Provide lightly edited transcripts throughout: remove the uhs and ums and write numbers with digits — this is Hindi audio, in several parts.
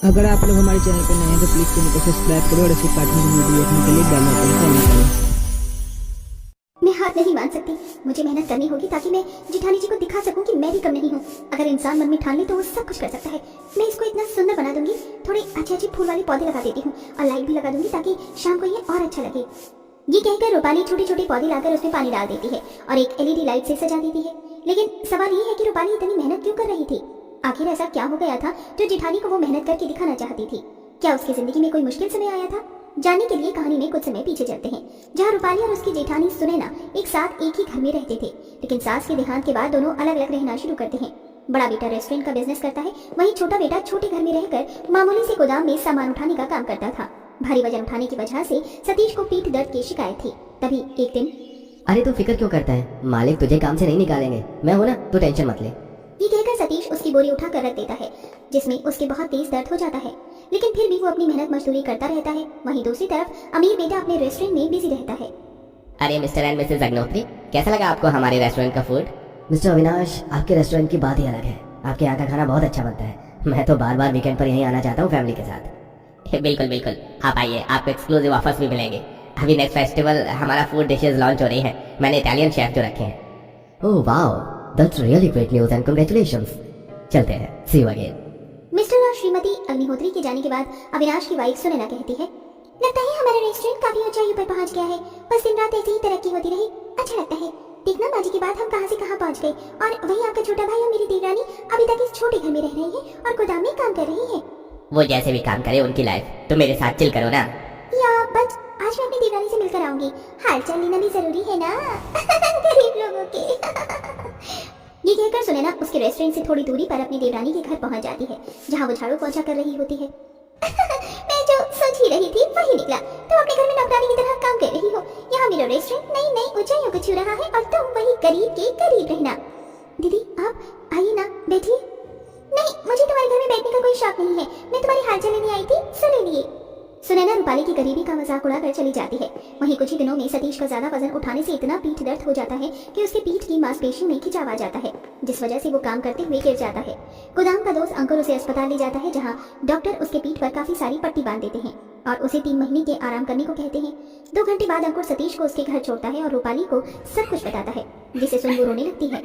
अगर आप लोग हमारे चैनल पर नए हैं तो प्लीज़ चैनल को सब्सक्राइब करो और ऐसे कार्टून की वीडियो देखने के लिए बेल आइकन को ऑन करो। मैं हार नहीं मान सकती। मुझे मेहनत करनी होगी ताकि मैं जेठानी जी को दिखा सकूं कि मैं भी कम नहीं हूँ। अगर इंसान मन में ठान ले तो वो सब कुछ कर सकता है। मैं इसको इतना सुंदर बना दूंगी। थोड़े अच्छे अच्छे फूल वाले पौधे लगा देती हूँ और लाइट भी लगा दूंगी ताकि शाम को ये और अच्छा लगे। ये कहकर रूपाली छोटे छोटे पौधे लाकर उसमें पानी डाल देती है और एक एलईडी लाइट से सजा देती है। लेकिन सवाल ये है कि रूपाली इतनी मेहनत क्यों कर रही थी? आखिर ऐसा क्या हो गया था जो जेठानी को वो मेहनत करके दिखाना चाहती थी? क्या उसकी जिंदगी में कोई मुश्किल समय आया था? जानने के लिए कहानी में कुछ समय पीछे चलते हैं, जहाँ रूपाली और उसकी जेठानी सुनैना एक साथ एक ही घर में रहते थे। लेकिन सास के देहांत के बाद दोनों अलग अलग रहना शुरू करते हैं। बड़ा बेटा रेस्टोरेंट का बिजनेस करता है, वहीं छोटा बेटा छोटे घर में रहकर मामूली से गोदाम में सामान उठाने का काम करता था। भारी वजन उठाने की वजह से सतीश को पीठ दर्द की शिकायत थी। तभी एक दिन, अरे तू फिक्र क्यों करता है, मालिक तुझे काम से नहीं निकालेंगे, मैं हूं ना, तू टेंशन मत ले। ये कहकर सतीश उसकी बोरी उठा कर रख देता है, जिसमें उसके बहुत तेज दर्द हो जाता है। लेकिन फिर भी वो अपनी मेहनत मजदूरी करता रहता है। वहीं दूसरी तरफ अमीर बेटा अपने रेस्टोरेंट में बिजी रहता है। अरे मिस्टर एंड मिसेस अग्नोत्री, कैसा लगा आपको हमारे रेस्टोरेंट का फूड? मिस्टर अविनाश, आपके रेस्टोरेंट की बात ही अलग है। आपके यहाँ का खाना बहुत अच्छा बनता है। मैं तो बार बार वीकेंड पर यहीं आना चाहता हूँ फैमिली के साथ। बिल्कुल बिल्कुल, आप आइए, आपको एक्सक्लूसिव ऑफर्स भी मिलेंगे। अभी नेक्स्ट फेस्टिवल हमारा फूड डिशेज लॉन्च हो रही है। मैंने इटालियन शेफ जो रखे हैं। Oh wow, that's really great news and congratulations. चलते हैं, सी यू अगेन। मिस्टर और श्रीमती अग्निहोत्री के जाने के बाद अविनाश की वाइफ सुनैना कहती है, लगता है हमारा रेस्टोरेंट काफी ऊंचाई पर पहुंच गया है। बस दिन रात ऐसी ही तरक्की होती रही, अच्छा लगता है। देखना माँ जी के बाद हम कहां से कहां पहुंच गए, और वही आपका छोटा भाई और मेरी देवरानी अभी तक इस छोटे घर में रह रही है और गोदाम में काम कर रही है। वो जैसे भी काम करे उनकी लाइफ, तो मेरे साथ चिल करो ना। या बट आज मैं अपनी देवरानी से मिलकर आऊंगी, हाल चाल लेना भी जरूरी है ना गरीब लोगों के। ये कहकर सुनैना उसके रेस्टोरेंट से थोड़ी दूरी पर अपनी देवरानी के घर पहुंच जाती है, जहां वो झाड़ू पोंछा कर रही होती है। मैं जो सोच ही रही थी वही निकला। तुम अपने घर में नौकरानी की तरह काम कर रही हो। यहाँ मेरा रेस्टोरेंट नई नई ऊंचाइयों को छू रहा है और तुम वही करीब के करीब रहना। दीदी आप आइए ना, बैठिए। नहीं, मुझे तुम्हारे घर में बैठने का कोई शौक नहीं है। मैं तुम्हारी हालचाल लेने आई थी, सुन लिए। सुनैना रूपाली की गरीबी का मजाक उड़ाकर चली जाती है। वहीं कुछ ही दिनों में सतीश का ज्यादा वजन उठाने से इतना पीठ दर्द हो जाता है कि उसके पीठ की मांसपेशियों में खिंचाव आ जाता है, जिस वजह से वो काम करते हुए गिर जाता है। गोदाम का दोस्त अंकुर उसे अस्पताल ले जाता है, जहां डॉक्टर उसके पीठ पर काफी सारी पट्टी बांध देते हैं और उसे 3 महीने के आराम करने को कहते हैं। 2 घंटे बाद अंकुर सतीश को उसके घर छोड़ता है और रूपाली को सब कुछ बताता है, जिसे सुन वो रोने लगती है।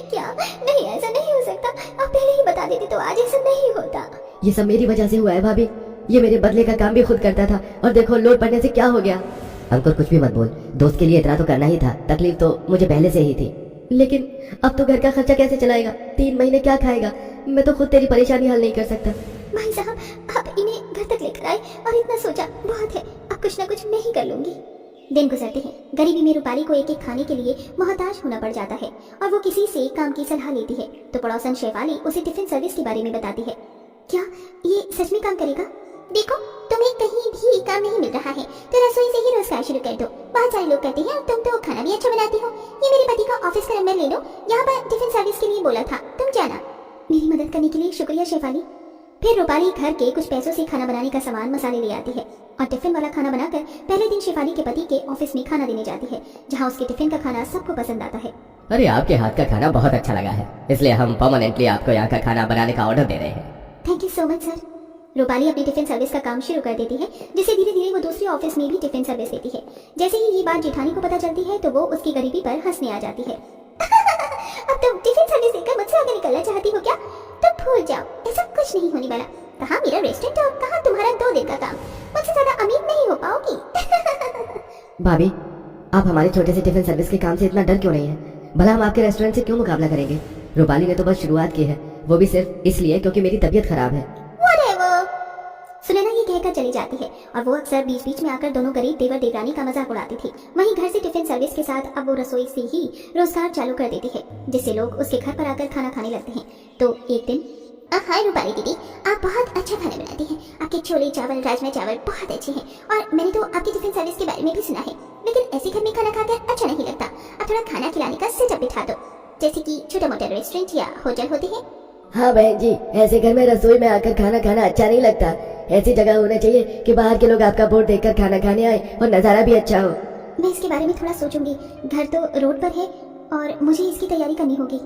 क्या नहीं, ऐसा नहीं हो सकता। आप पहले ही बता देते तो आज ऐसा नहीं होता। ये सब मेरी वजह से हुआ है भाभी। ये मेरे बदले का काम भी खुद करता था और देखो लोड पड़ने से क्या हो गया। अंकुर कुछ भी मत बोल, दोस्त के लिए इतना तो करना ही था। तकलीफ तो मुझे पहले से ही थी, लेकिन अब तो घर का खर्चा कैसे चलाएगा? 3 महीने क्या खाएगा? मैं तो खुद तेरी परेशानी हल नहीं कर सकता। भाई साहब, आप इन्हें घर तक लेकर आए और इतना सोचा बहुत है। अब कुछ ना कुछ मैं ही कर लूंगी। दिन गुजरते हैं। गरीबी में रूपाली को एक एक खाने के लिए मोहताज होना पड़ जाता है और वो किसी से काम की सलाह लेती है तो पड़ोसन शेफाली उसे टिफिन सर्विस के बारे में बताती है। क्या ये सच में काम करेगा? देखो, तुम्हें कहीं भी काम नहीं मिल रहा है तो रसोई से ही रोजगार शुरू कर दो। बहुत सारे लोग करते हैं और तुम तो खाना भी अच्छा बनाती हो। ये मेरे पति का ऑफिस का नंबर ले लो, यहाँ पर टिफिन सर्विस के लिए बोला था, तुम जाना। मेरी मदद करने के लिए शुक्रिया शेफाली। फिर रूपाली घर के कुछ पैसों से खाना बनाने का सामान मसाले ले आती है और टिफिन वाला खाना बनाकर पहले दिन शेफाली के पति के ऑफिस में खाना देने जाती है, जहाँ उसके टिफिन का खाना सबको पसंद आता है। अरे आपके हाथ का खाना बहुत अच्छा लगा है, इसलिए हम परमानेंटली आपको यहाँ का खाना बनाने का ऑर्डर दे रहे हैं। Thank you so much sir. Rupali अपनी टिफिन सर्विस का काम शुरू कर देती है, जिसे धीरे धीरे वो दूसरे ऑफिस में भी टिफिन सर्विस देती है। जैसे ही ये बात जेठानी को पता चलती है तो वो उसकी गरीबी पर हंसने आ जाती है। अब तुम टिफिन सर्विस देकर मुझसे आगे निकलना चाहती हो क्या? तो भूल जाओ, ऐसा कुछ नहीं होने वाला। कहाँ मेरा रेस्टोरेंट और कहाँ तुम्हारा 2 दिन का काम। मुझसे ज्यादा अमीर नहीं हो पाओगी। भाभी, आप हमारे छोटे से टिफिन सर्विस के काम से इतना डर क्यों नहीं है? भला हम आपके रेस्टोरेंट से क्यों मुकाबला करेंगे? रूपाली ने तो बस शुरुआत की है, वो भी सिर्फ इसलिए क्योंकि मेरी तबीयत खराब है। सुनैना ये कहकर चली जाती है और वो अक्सर बीच बीच में आकर दोनों गरीब देवर देवरानी का मजाक उड़ाती थी। वहीं घर से टिफिन सर्विस के साथ अब वो रसोई से ही रोजगार चालू कर देती है, जिससे लोग उसके घर पर आकर खाना खाने लगते हैं। तो एक दिन, हाय रूपाली दीदी, आप बहुत अच्छा खाना बनाती हैं। आपके छोले चावल, राजमा चावल बहुत अच्छे हैं और मैंने तो आपकी टिफिन सर्विस के बारे में भी सुना है। लेकिन ऐसे घर में खाना खाकर अच्छा नहीं लगता। आप थोड़ा खाना खिलाने का सेटअप बिठा दो, जैसे कि छोटा मोटा रेस्टोरेंट या होटल होते हैं। हाँ बहन जी, ऐसे घर में रसोई में आकर खाना खाना अच्छा नहीं लगता। ऐसी जगह होना चाहिए कि बाहर के लोग आपका बोर्ड देखकर खाना खाने आए और नजारा भी अच्छा हो। मैं इसके बारे में थोड़ा सोचूंगी। घर तो रोड पर है और मुझे इसकी तैयारी करनी होगी।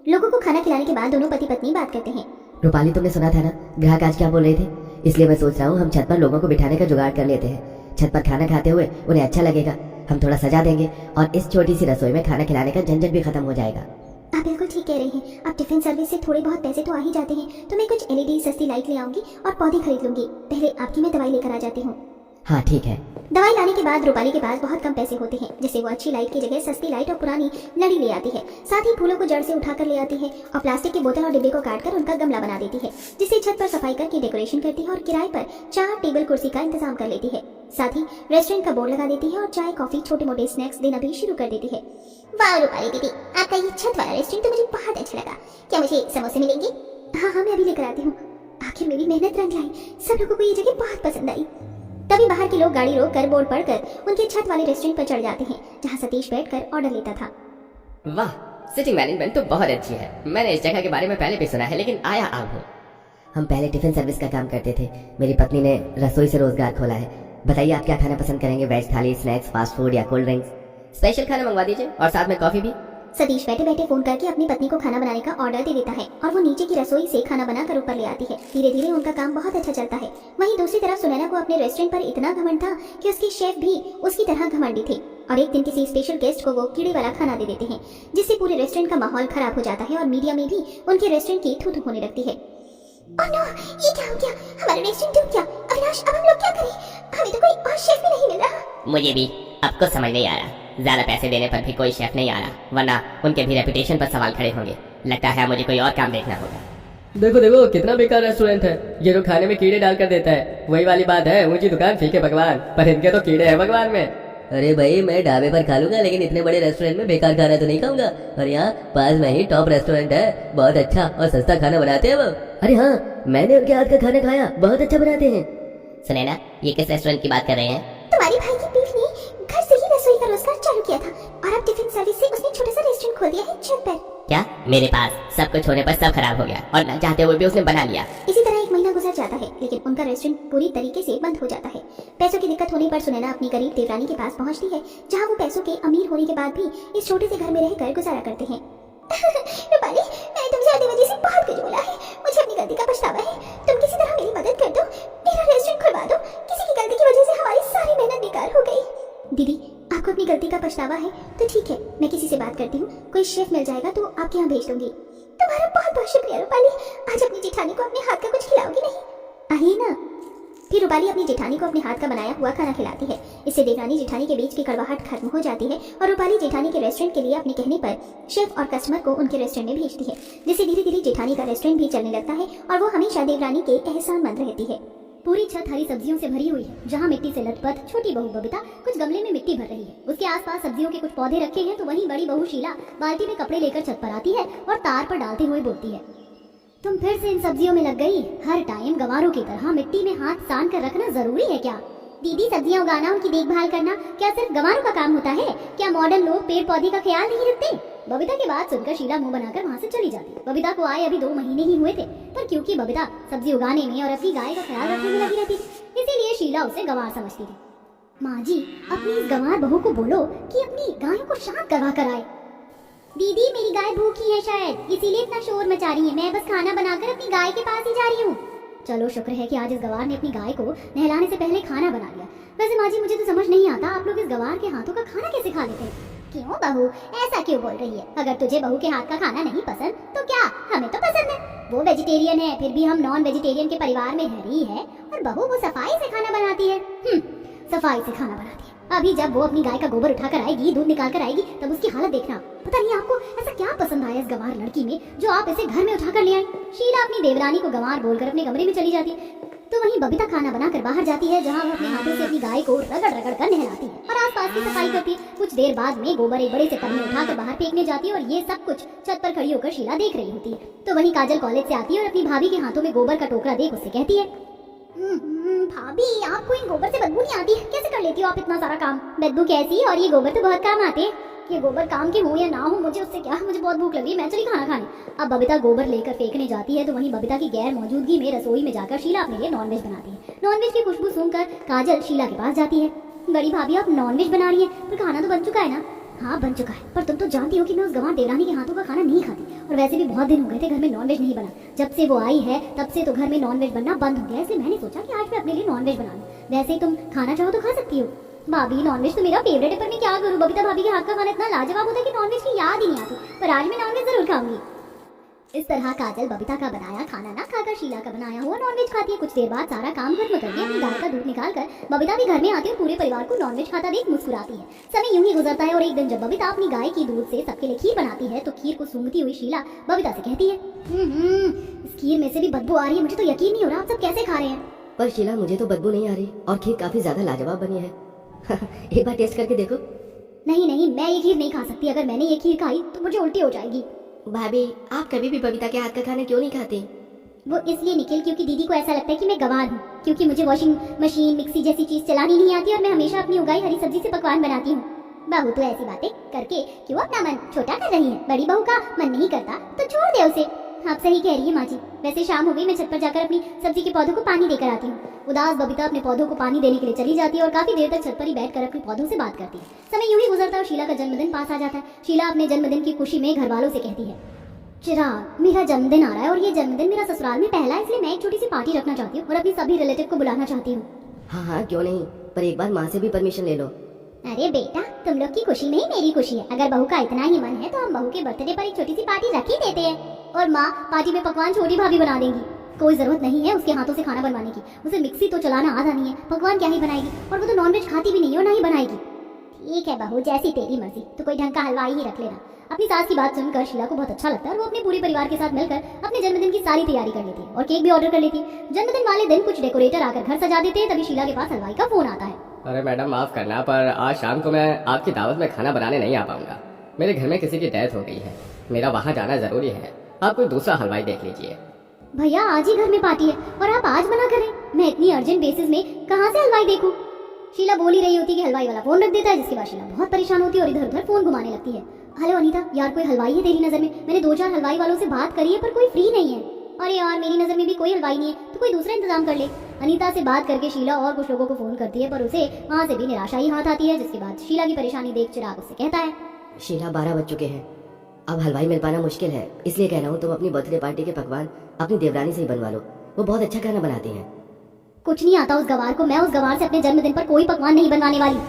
लोगों को खाना खिलाने के बाद दोनों पति पत्नी बात करते हैं। रूपाली, तुमने सुना था ना ग्राहक आज क्या बोल रहे थे? इसलिए मैं सोच रहा हूँ हम छत पर लोगों को बिठाने का जुगाड़ कर लेते हैं। छत पर खाना खाते हुए उन्हें अच्छा लगेगा। हम थोड़ा सजा देंगे और इस छोटी सी रसोई में खाना खिलाने का झंझट भी खत्म हो जाएगा। आप बिल्कुल ठीक कह रहे हैं। अब टिफिन सर्विस से थोड़े बहुत पैसे तो आ ही जाते हैं, तो मैं कुछ एलईडी सस्ती लाइट ले आऊंगी और पौधे खरीद लूंगी। पहले आपकी मैं दवाई लेकर आ जाती हूँ। हाँ ठीक है। दवाई लाने के बाद रूपाली के पास बहुत कम पैसे होते हैं, जिससे वो अच्छी लाइट की जगह सस्ती लाइट और पुरानी लड़ी ले आती है। साथ ही फूलों को जड़ से उठाकर ले आती है और प्लास्टिक की बोतल और डिब्बे को काटकर उनका गमला बना देती है, जिससे छत पर सफाई करके डेकोरेशन करती है और किराए पर 4 टेबल कुर्सी का इंतजाम कर लेती है। साथ ही रेस्टोरेंट का बोर्ड लगा देती है और चाय कॉफी छोटे मोटे स्नैक्स देना भी शुरू कर देती है। वाह रूपाली दीदी, आपका ये छत वाला रेस्टोरेंट तो मुझे बहुत अच्छा लगा। क्या मुझे समोसे मिलेंगे? हाँ, मैं अभी लेकर आती हूँ। आखिर मेरी मेहनत रंग लाई। सब लोगों को ये जगह बहुत पसंद आई। तभी बाहर के लोग गाड़ी रोक कर बोर्ड पढ़कर उनके छत वाले रेस्टोरेंट पर चढ़ जाते हैं, जहाँ सतीश बैठकर ऑर्डर लेता था। वाह, सिटिंग मैनेजमेंट तो बहुत अच्छी है। मैंने इस जगह के बारे में पहले भी सुना है, लेकिन आया अब हूँ। हम पहले टिफिन सर्विस का काम करते थे। मेरी पत्नी ने रसोई से रोजगार खोला है। बताइए आप क्या खाना पसंद करेंगे? वेज थाली, स्नैक्स, फास्ट फूड या कोल्ड ड्रिंक्स? स्पेशल खाना मंगवा दीजिए और साथ में कॉफी भी। सतीश बैठे बैठे फोन करके अपनी पत्नी को खाना बनाने का ऑर्डर दे देता है और वो नीचे की रसोई से खाना बनाकर ऊपर ले आती है। धीरे धीरे उनका काम बहुत अच्छा चलता है। वहीं दूसरी तरफ सुनैना को अपने रेस्टोरेंट पर इतना घमंड था कि उसके शेफ भी उसकी तरह घमंडी थे और एक दिन किसी स्पेशल गेस्ट को वो कीड़े वाला खाना दे देते हैं, जिससे पूरे रेस्टोरेंट का माहौल खराब हो जाता है और मीडिया में भी उनके रेस्टोरेंट की थू-थू होने लगती है। ओह नो, ये क्या हो गया? हमारा रेस्टोरेंट डूब गया। अविनाश, अब हम लोग क्या करें? हमें तो कोई और शेफ भी नहीं मिल रहा। मुझे भी अब कुछ समझ नहीं आ रहा। ज्यादा पैसे देने पर भी कोई शेफ नहीं आ रहा, वरना उनके भी रेपुटेशन पर सवाल खड़े होंगे। लगता है मुझे कोई और काम देखना होगा। देखो देखो कितना बेकार रेस्टोरेंट है। ये जो खाने में कीड़े डालकर देता है, वही वाली बात है, ऊंची दुकान फीके भगवान, पर इनके तो कीड़े हैं भगवान में। अरे भाई, मैं ढाबे पर खा लूंगा, लेकिन इतने बड़े रेस्टोरेंट में बेकार खाना तो नहीं खाऊंगा। और यहाँ पास में ही टॉप रेस्टोरेंट है, बहुत अच्छा और सस्ता खाना बनाते हैं वो। अरे हाँ, मैंने उनके हाथ का खाना खाया, बहुत अच्छा बनाते हैं। सुनैना, ये किस रेस्टोरेंट की बात कर रहे हैं? तुम्हारी भाई की बीवी ने घर से ही रसोई का रोजगार चालू किया था और अब टिफिन सर्विस से उसने छोटा सा रेस्टोरेंट खोल दिया है छत पर। क्या? मेरे पास सब कुछ होने पर सब खराब हो गया और न चाहते हुए भी उसने बना लिया। इसी तरह 1 महीना गुजर जाता है, लेकिन उनका रेस्टोरेंट पूरी तरीके से बंद हो जाता है। पैसों की दिक्कत होने पर सुनैना अपनी गरीब देवरानी के पास पहुंचती है, जहां वो पैसों के अमीर होने के बाद भी इस छोटे से घर में रहकर गुजारा करते हैं। रूपाली, मैंने तुमसे आधी वजह से बहुत कुछ बोला है। मुझे अपनी गलती का पछतावा है। तुम किसी तरह मेरी मदद कर दो, मेरा रेस्टोरेंट खुलवा दो। किसी की गलती की वजह से हमारी सारी मेहनत बेकार हो गई। दीदी, आपको अपनी गलती का पछतावा है तो ठीक है, मैं किसी से बात करती हूँ। कोई शेफ मिल जाएगा तो आपके यहाँ भेज दूंगी। तुम्हारा बहुत बहुत शुक्रिया रूपाली। आज अपनी जेठानी को अपने हाथ का कुछ खिलाओगी नहीं? आइए ना। फिर रूपाली अपनी जेठानी को अपने हाथ का बनाया हुआ खाना खिलाती है। इससे देवरानी जेठानी के बीच की कड़वाहट खत्म हो जाती है और रूपाली जेठानी के रेस्टोरेंट के लिए अपने कहने पर शेफ और कस्टमर को उनके रेस्टोरेंट में भेजती है, जिससे धीरे धीरे जेठानी का रेस्टोरेंट भी चलने लगता है और वो हमेशा देवरानी के एहसानमंद रहती है। पूरी छत हरी सब्जियों से भरी हुई है, जहाँ मिट्टी से लथपथ छोटी बहू बबीता कुछ गमले में मिट्टी भर रही है। उसके आसपास सब्जियों के कुछ पौधे रखे हैं, तो वहीं बड़ी बहू शीला बाल्टी में कपड़े लेकर छत पर आती है और तार पर डालते हुए बोलती है, तुम फिर से इन सब्जियों में लग गई। हर टाइम गंवारों की तरह मिट्टी में हाथ सान कर रखना जरूरी है क्या? दीदी, सब्जियां उगाना, उनकी देखभाल करना क्या सिर्फ गंवारों का काम होता है? क्या मॉडर्न लोग पेड़ पौधे का ख्याल नहीं रखते? बबीता की बात सुनकर शीला मुंह बनाकर वहाँ से चली जाती। बबीता को आए अभी 2 महीने ही हुए थे, पर क्योंकि बबीता सब्जी उगाने में और अपनी गाय का ख्याल रखने में लगी रहती थी, इसीलिए शीला उसे गंवार समझती थी। माँ जी, अपनी इस गंवार बहू को बोलो कि अपनी गायों को शांत करवा कर आए। दीदी, मेरी गाय भूखी है शायद, इसीलिए इतना शोर मचा रही है। मैं बस खाना बनाकर अपनी गाय के पास ही जा रही हूँ। चलो शुक्र है कि आज इस गंवार ने अपनी गाय को नहलाने से पहले खाना बना लिया। वैसे माँ जी, मुझे तो समझ नहीं आता आप लोग इस गंवार के हाथों का खाना कैसे खा लेते हैं? क्यों बहू, ऐसा क्यों बोल रही है? अगर तुझे बहू के हाथ का खाना नहीं पसंद तो क्या, हमें तो पसंद है। वो वेजिटेरियन है, फिर भी हम नॉन वेजिटेरियन के परिवार में रही है और बहू वो सफाई से खाना बनाती है। सफाई से खाना बनाती है। अभी जब वो अपनी गाय का गोबर उठाकर आएगी, दूध निकाल कर आएगी, तब उसकी हालत देखना। पता नहीं आपको ऐसा क्या पसंद आया इस गंवार लड़की में जो आप इसे घर में उठाकर ले आई। शीला अपनी देवरानी को गंवार बोलकर अपने कमरे में चली जाती है, तो वहीं बबीता खाना बनाकर बाहर जाती है, जहां वो अपने हाथों से अपनी गाय को रगड़ रगड़ कर नहलाती है और आसपास की सफाई करती है। कुछ देर बाद में गोबर एक बड़े से टब में उठाकर बाहर फेंकने जाती है और ये सब कुछ छत पर खड़ी होकर शीला देख रही होती है। तो वहीं काजल कॉलेज से आती है और अपनी भाभी के हाथों में गोबर का टोकरा देख उससे कहती है, भाभी, आपको इन गोबर से बदबू नहीं आती? कैसे कर लेती हो आप इतना सारा काम? बदबू कैसी, और ये गोबर तो बहुत काम आते हैं। ये गोबर काम के हो या ना हो, मुझे उससे क्या, मुझे बहुत भूख लगी, मैं चली खाना खाने। अब बबीता गोबर लेकर फेंकने जाती है, तो वहीं बबीता की गैर मौजूदगी में रसोई में जाकर शीला अपने लिए नॉनवेज बनाती है। नॉनवेज की खुशबू सूंघकर काजल शीला के पास जाती है। बड़ी भाभी, आप नॉनवेज बना रही है, पर खाना तो बन चुका है ना? हाँ बन चुका है, पर तुम तो जानती हो कि मैं उस गंवार देवरानी के हाथों का खाना नहीं खाती और वैसे भी बहुत दिन हो गए थे घर में नॉनवेज नहीं बना। जब से वो आई है तब से तो घर में नॉनवेज बनना बंद हो गया, इसलिए मैंने सोचा कि आज मैं अपने लिए नॉनवेज बना लूं। वैसे ही तुम खाना चाहो तो खा सकती हो। भाभी नॉनवेज तो मेरा फेवरेट है, पर मैं क्या करूं, बबीता भाभी के हाथ का खाना इतना लाजवाब होता है कि नॉनवेज की याद ही नहीं आती। पर आज मैं नॉनवेज जरूर खाऊंगी। इस तरह काजल बबीता का बनाया खाना ना खाकर शीला का बनाया हुआ नॉनवेज खाती है। कुछ देर बाद सारा काम खत्म करके अपनी गाय का दूध निकालकर बबीता भी घर में आती है और पूरे परिवार को नॉनवेज खाता देख मुस्कुराती है। समय यूं ही गुजरता है और एक दिन जब बबीता अपनी गाय की दूध से सबके लिए खीर बनाती है तो खीर को सूंघती हुई शीला बबीता से कहती है, इस खीर में से भी बदबू आ रही है, मुझे तो यकीन नहीं हो रहा आप सब कैसे खा रहे हैं। पर शीला मुझे तो बदबू नहीं आ रही और खीर काफी ज्यादा लाजवाब बनी है। एक बार टेस्ट करके देखो। नहीं नहीं, मैं ये खीर नहीं खा सकती। अगर मैंने ये खीर खाई तो मुझे उल्टी हो जाएगी। भाभी आप कभी भी बबीता के हाथ का खाना क्यों नहीं खाती? वो इसलिए निखिल, क्योंकि दीदी को ऐसा लगता है कि मैं गंवार हूँ, क्योंकि मुझे वॉशिंग मशीन मिक्सी जैसी चीज चलानी नहीं आती और मैं हमेशा अपनी उगाई हरी सब्जी से पकवान बनाती हूँ। बहू तो ऐसी बातें करके क्यों अपना मन छोटा कर रही है। बड़ी बहू का मन नहीं करता तो छोड़ दे उसे। आप सही कह रही है माँ जी। वैसे शाम हो गई, मैं छत पर जाकर अपनी सब्जी के पौधों को पानी देकर आती हूँ। उदास बबीता अपने पौधों को पानी देने के लिए चली जाती है और काफी देर तक छत पर ही बैठकर अपने पौधों से बात करती है। समय यूं ही गुजरता है और शीला का जन्मदिन पास आ जाता है। शीला अपने जन्मदिन की खुशी में घर वालों से कहती है, चिराग मेरा जन्मदिन आ रहा है और ये जन्मदिन मेरा ससुराल में पहला है, इसलिए मैं एक छोटी सी पार्टी रखना चाहती हूँ और अपनी सभी रिलेटिव को बुलाना चाहती हूँ। हाँ क्यों नहीं, पर एक बार माँ से भी परमिशन ले लो। अरे बेटा, तुम लोग की खुशी में ही मेरी खुशी है। अगर बहू का इतना ही मन है तो हम बहू के बर्थडे पर एक छोटी सी पार्टी रख ही देते हैं और माँ पार्टी में पकवान छोटी भाभी बना देंगी। कोई जरूरत नहीं है उसके हाथों से खाना बनवाने की, उसे मिक्सी तो चलाना आता नहीं है, पकवान क्या ही बनाएगी और वो तो नॉनवेज खाती भी नहीं है और ना ही बनाएगी। ठीक है बहू, जैसी तेरी मर्जी, तो कोई ढंग का हलवाई ही रख लेना। अपनी सास की बात सुनकर शीला को बहुत अच्छा लगता है और वो अपने पूरे परिवार के साथ मिलकर अपने जन्मदिन की सारी तैयारी कर लेती है और केक भी ऑर्डर कर लेती है। जन्मदिन वाले दिन कुछ डेकोरेटर आकर घर सजा देते हैं। तभी शीला के पास हलवाई का फोन आता है। अरे मैडम माफ करना, पर आज शाम को मैं आपकी दावत में खाना बनाने नहीं आ पाऊंगा। मेरे घर में किसी की डेथ हो गई है, मेरा वहाँ जाना जरूरी है। आप कोई दूसरा हलवाई देख लीजिए। भैया आज ही घर में पार्टी है और आप आज मना करें? मैं इतनी अर्जेंट बेसिस में कहाँ से हलवाई देखूं? शीला बोल ही रही होती कि हलवाई वाला फोन रख देता है, जिसके बाद शीला बहुत परेशान होती है और इधर उधर फोन घुमाने लगती है। हेलो अनीता, यार कोई हलवाई है तेरी नजर में? मैंने 2-4 हलवाई वालों से बात करी है पर कोई फ्री नहीं है। अरे यार मेरी नजर में भी कोई हलवाई नहीं है, तो कोई दूसरा इंतजाम कर ले। अनीता से बात करके शीला और कुछ लोगों को फोन करती है पर उसे वहाँ से भी निराशा ही हाथ आती है। जिसके बाद शीला की परेशानी देख चिराग उससे कहता है, शीला 12 बज चुके हैं, अब हलवाई मिल पाना मुश्किल है, इसलिए कह रहा हूँ तुम अपनी बर्थडे पार्टी के पकवान अपनी देवरानी से ही बनवा लो, वो बहुत अच्छा खाना बनाती हैं। कुछ नहीं आता उस गवार को, मैं उस गवार से अपने जन्मदिन पर कोई पकवान नहीं बनवाने वाली।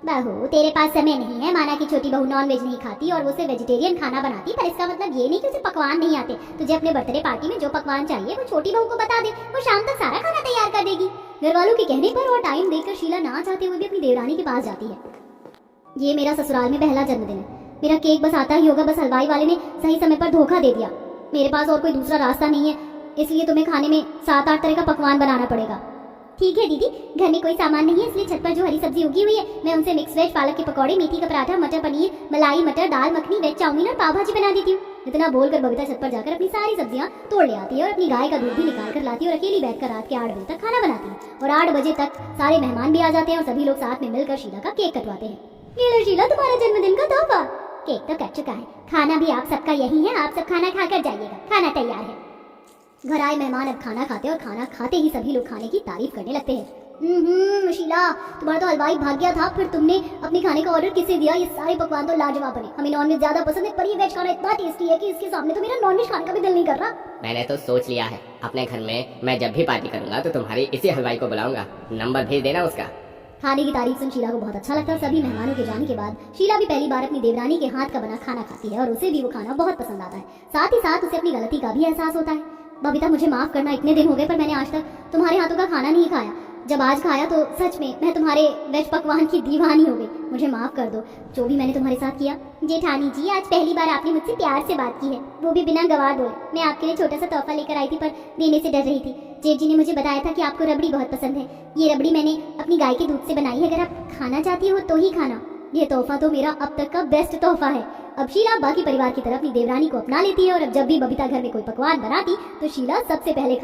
बहू तेरे पास समय नहीं है, माना कि छोटी बहू नॉनवेज नहीं खाती और वो सिर्फ वेजिटेरियन खाना बनाती, पर इसका मतलब ये नहीं कि उसे पकवान नहीं आते। तुझे अपने बर्थडे पार्टी में जो पकवान चाहिए वो छोटी बहू को बता दे, वो शाम तक सारा खाना तैयार कर देगी। घर वालों के कहने पर और टाइम देखकर शीला ना चाहते हुए भी अपनी देवरानी के पास जाती है। ये मेरा ससुराल में पहला जन्मदिन है, मेरा केक बस आता ही होगा, बस हलवाई वाले ने सही समय पर धोखा दे दिया। मेरे पास और कोई दूसरा रास्ता नहीं है, इसलिए तुम्हें खाने में 7-8 तरह का पकवान बनाना पड़ेगा। ठीक है दीदी, घर में कोई सामान नहीं है, इसलिए छत पर जो हरी सब्जी उगी हुई है मैं उनसे मिक्स वेज, पालक के पकौड़े, मेथी का पराठा, मटर पनीर, मलाई मटर, दाल मखनी, वेज चाउमीन और पाव भाजी बना देती हूँ। इतना बोलकर बबीता छत पर जाकर अपनी सारी सब्जियां तोड़ ले आती है और अपनी गाय का दूध भी निकाल कर लाती है और अकेली बैठकर रात के 8 बजे तक खाना बनाती है। और 8 बजे तक सारे मेहमान भी आ जाते हैं और सभी लोग साथ में मिलकर शीला का केक कटवाते हैं। ये लो शीला, तुम्हारा जन्मदिन का तोहफा। केक तो कट चुका है, खाना भी आप सबका यही है, आप सब खाना खाकर जाइएगा, खाना तैयार है। घर आए मेहमान अब खाना खाते और खाना खाते ही सभी लोग खाने की तारीफ करने लगते हैं। शीला, तुम्हारा तो हलवाई भाग गया था, फिर तुमने अपने खाने का ऑर्डर किसे दिया? ये सारे पकवान तो लाजवाब बने, हमें नॉनवेज ज्यादा पसंद है, पर ये वेज खाना इतना टेस्टी है कि इसके सामने तो मेरा नॉनवेज खाने का भी दिल नहीं कर रहा। मैंने तो सोच लिया है, अपने घर में मैं जब भी पार्टी करूंगा तो तुम्हारी इसी हलवाई को बुलाऊंगा, नंबर भेज देना उसका। खाने की तारीफ सुन शीला को बहुत अच्छा लगता है और सभी मेहमानों के जाने के बाद शीला भी पहली बार अपनी देवरानी के हाथ का बना खाना खाती है और उसे भी वो खाना बहुत पसंद आता है। साथ ही साथ उसे अपनी गलती का भी एहसास होता है। बबीता मुझे माफ करना, इतने दिन हो गए पर मैंने आज तक तुम्हारे हाथों का खाना नहीं खाया। जब आज खाया तो सच में मैं तुम्हारे वेज पकवान की दीवानी हो गई, मुझे माफ कर दो जो भी मैंने तुम्हारे साथ किया। जेठानी जी, आज पहली बार आपने मुझसे प्यार से बात की है, वो भी बिना गवार बोले। मैं आपके लिए छोटा सा तोहफा लेकर आई थी पर देने से डर रही थी। जेठ जी ने मुझे बताया था कि आपको रबड़ी बहुत पसंद है, ये रबड़ी मैंने अपनी गाय के दूध से बनाई है, अगर आप खाना चाहती हो तो ही खाना। ये तोहफा तो मेरा अब तक का बेस्ट तोहफा है। अब शीला बाकी परिवार की तरफ अपनी देवरानी को अपना लेती है और अब जब भी बबीता घर में कोई पकवान बनाती तो शीला सबसे पहले